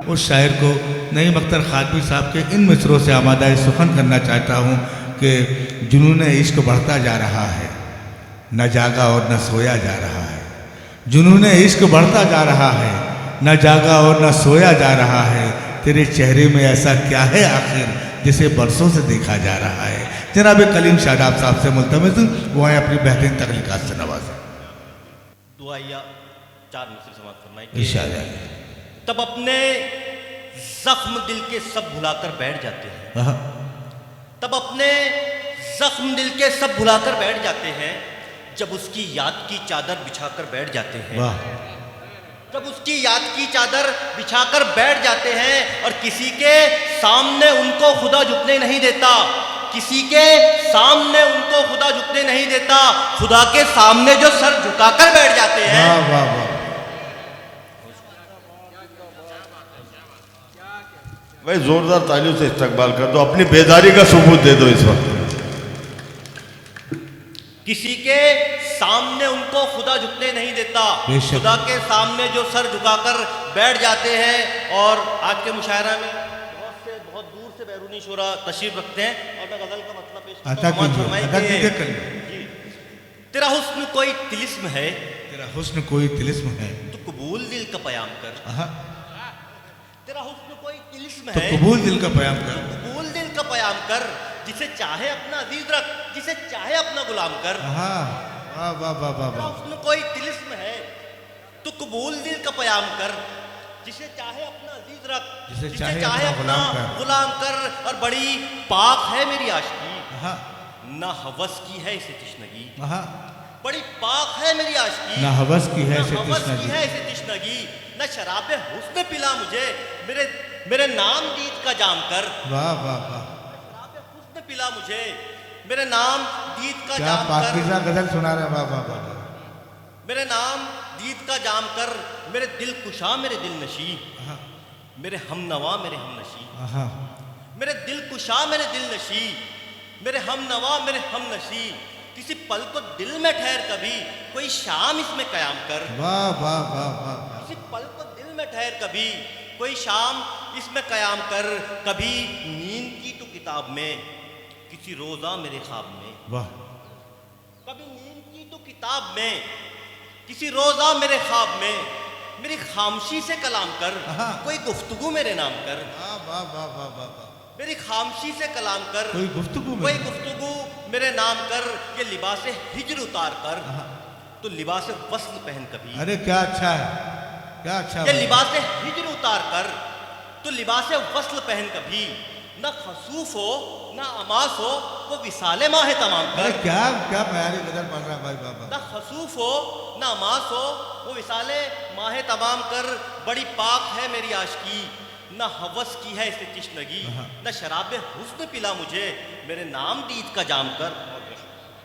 उस शायर को नईम अख्तर खानवी साहब के इन मिसरों से आमादा सुखन करना चाहता हूँ कि जुनून इश्क बढ़ता जा रहा है, न जागा और न सोया जा रहा है। जुनून इश्क बढ़ता जा रहा है, न जागा और न सोया जा रहा है। तेरे चेहरे में ऐसा क्या है आखिर जिसे बरसों से देखा जा रहा है। जनाब कलीम शादाब साहब से मुल्तमस वो आए अपनी बेहतरीन तख्लीकात से नवाजें। दुआया 4 मिसरे समाप्त फरमाएं। इंशाअल्लाह। तब अपने जख्म दिल के सब भुलाकर बैठ जाते हैं। तब अपने जख्म दिल के सब भुलाकर बैठ जाते हैं जब उसकी याद की चादर बिछाकर बैठ जाते हैं। जब उसकी याद की चादर बिछाकर बैठ जाते हैं और किसी के सामने उनको खुदा झुकने नहीं देता, किसी के सामने उनको खुदा झुकने नहीं देता। खुदा के सामने जो सर झुकाकर बैठ जाते हैं। वाह वाह वाह। भाई जोरदार तालियों से इस्तकबाल कर दो, अपनी बेदारी का सबूत दे दो इस वक्त। किसी के सामने उनको खुदा झुकने नहीं देता, खुदा के सामने जो सर झुकाकर बैठ जाते हैं। और आज के मुशायरा में बहुत दूर से बैरूनी शोरा तशरीफ रखते हैं और मैं गजल का मतलब पेश करता हूं। तेरा हुस्न कोई तिलिस्म है, तेरा हुस्न कोई तिलिस्म है, तो कबूल दिल का पयाम कर। तेरा हुस्न कोई तिलिस्म तो है, कबूल दिल का पयाम कर। कबूल दिल का पयाम कर। जिसे चाहे अपना अजीज रख, जिसे चाहे अपना गुलाम कर। वाह वाह वाह वाह वाह। उसमें कोई तिलिस्म है तो कबूल दिल का पयाम कर। जिसे चाहे अपना अजीज रख, जिसे चाहे अपना गुलाम कर। और बड़ी पाक है मेरी आशिकी, ना हवस की है इसे तिश्नगी। बड़ी पाक है मेरी आशिकी, ना हवस की है इसे तिश्नगी। ना शराबे हुस्न पिला मुझे, मेरे नाम दीद का जाम कर। वाह वाह वाह। शराबे हुस्न पिला मुझे, मेरे नाम दीद का क्या जाम कर। पाकीज़ा गजल सुना रहे। वाह वाह वाह। मेरे नाम दीद का जाम कर। मेरे दिल कुशा, मेरे दिल नशी, मेरे हम नवा, मेरे हम नशी। मेरे दिल कुशा, मेरे दिल नशी, मेरे हम नवा, मेरे हम नशी। किसी पल को दिल में ठहर कभी, कोई शाम इसमें कयाम कर। वाह वाह वाह वाह। किसी पल को दिल में ठहर कभी, कोई शाम इसमें कयाम कर। कभी नींद की तो किताब में, किसी रोजा मेरे ख्वाब में। वाह। कभी नींद की तो किताब में, किसी रोजा मेरे ख्वाब में। मेरी खामशी से कलाम कर, कोई गुफ्तगू मेरे नाम कर। वाह वाह वाह वाह। मेरी खामशी से कलाम कर, कोई गुफ्तगू मेरे नाम कर। ये लिबास हिज्र उतार कर, तो लिबास वस्ल पहन कभी। अरे क्या अच्छा है, क्या अच्छा। ये लिबास हिज्र उतार कर, तो लिबास वस्ल पहन कभी। ना खसूफ हो ना अमास हो, वो विसाले माह तमाम कर। क्या क्या प्यारी गजल पढ़ रहा है भाई बाबा। ना खसूफ हो ना अमास हो, वो विसाले माह तमाम कर। बड़ी पाक है मेरी आशिकी, ना हवस की है इसे तिश्नगी। ना शराबे हुस्न पिला मुझे, मेरे नाम दीद का जाम कर।